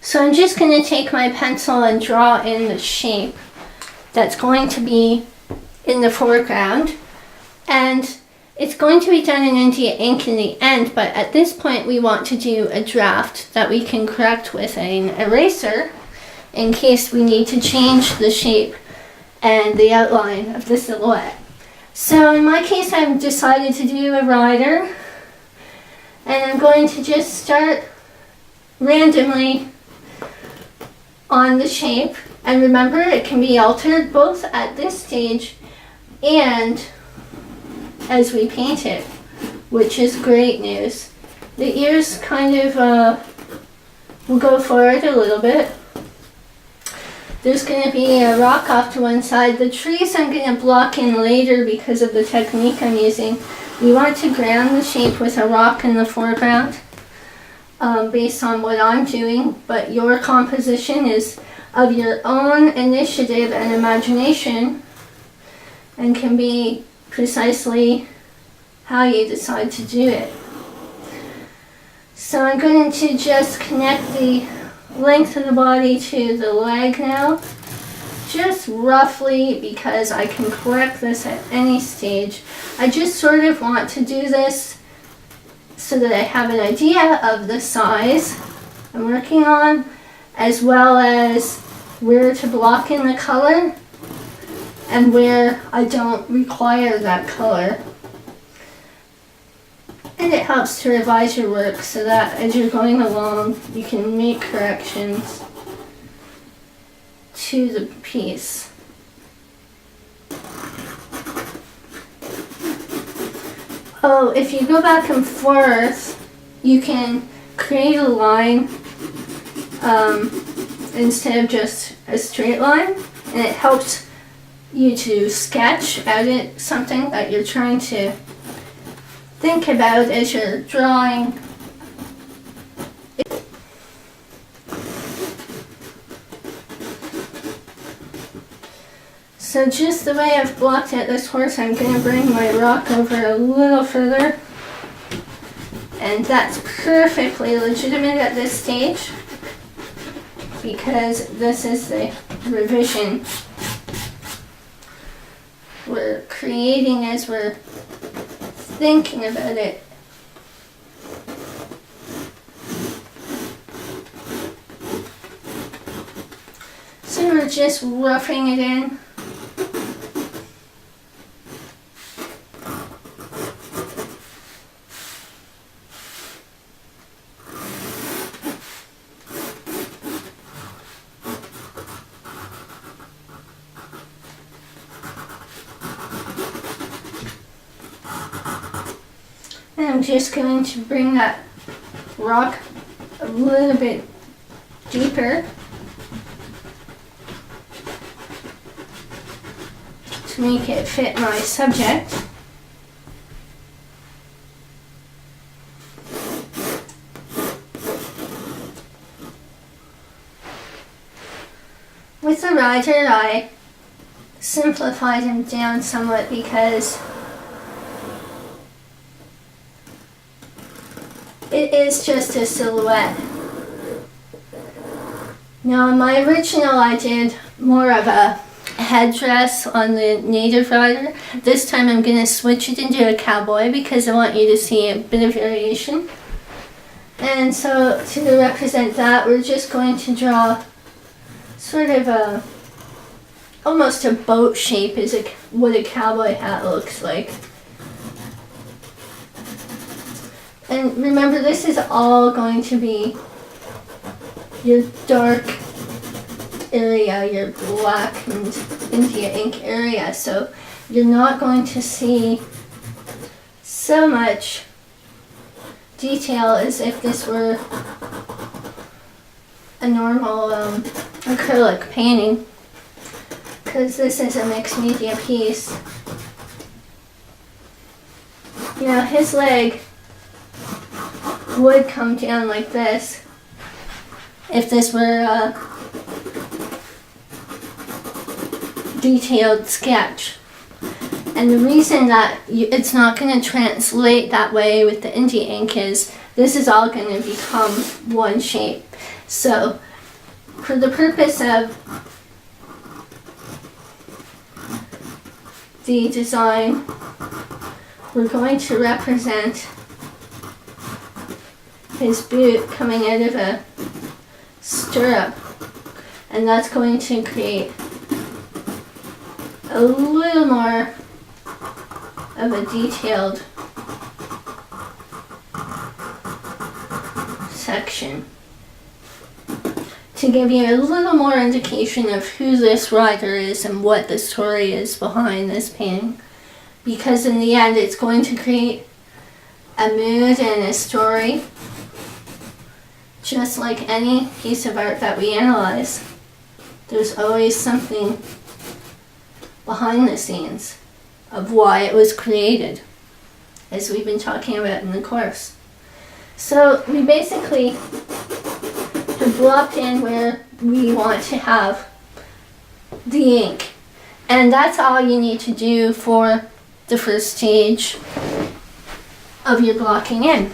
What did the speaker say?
So I'm just going to take my pencil and draw in the shape that's going to be in the foreground. And it's going to be done in India ink in the end, but at this point we want to do a draft that we can correct with an eraser in case we need to change the shape and the outline of the silhouette. So in my case I've decided to do a rider, and I'm going to just start randomly on the shape. And remember, it can be altered both at this stage and as we paint it, which is great news. The ears kind of will go forward a little bit. There's going to be a rock off to one side. The trees I'm going to block in later because of the technique I'm using. We want to ground the shape with a rock in the foreground based on what I'm doing, but your composition is of your own initiative and imagination and can be precisely how you decide to do it. So I'm going to just connect the length of the body to the leg now, just roughly, because I can correct this at any stage. I just sort of want to do this so that I have an idea of the size I'm working on, as well as where to block in the color and where I don't require that color. And it helps to revise your work so that as you're going along you can make corrections to the piece. Oh, if you go back and forth, you can create a line instead of just a straight line, and it helps you to sketch out something that you're trying to think about as you're drawing. So just the way I've blocked out this horse, I'm going to bring my rock over a little further. And that's perfectly legitimate at this stage, because this is the revision we're creating as we're thinking about it. So we're just roughing it in. And I'm just going to bring that rock a little bit deeper to make it fit my subject. With the rider, I simplified him down somewhat because it is just a silhouette. Now in my original I did more of a headdress on the native rider. This time I'm going to switch it into a cowboy because I want you to see a bit of variation. And so to represent that, we're just going to draw sort of almost a boat shape is what a cowboy hat looks like. And remember, this is all going to be your dark area, your black and India ink area, so you're not going to see so much detail as if this were a normal acrylic painting, because this is a mixed media piece. You know, his leg would come down like this if this were a detailed sketch. And the reason that it's not going to translate that way with the India ink is this is all going to become one shape. So for the purpose of the design, we're going to represent his boot coming out of a stirrup, and that's going to create a little more of a detailed section to give you a little more indication of who this rider is and what the story is behind this painting, because in the end it's going to create a mood and a story, just like any piece of art that we analyze. There's always something behind the scenes of why it was created, as we've been talking about in the course. So we basically have blocked in where we want to have the ink, and that's all you need to do for the first stage of your blocking in.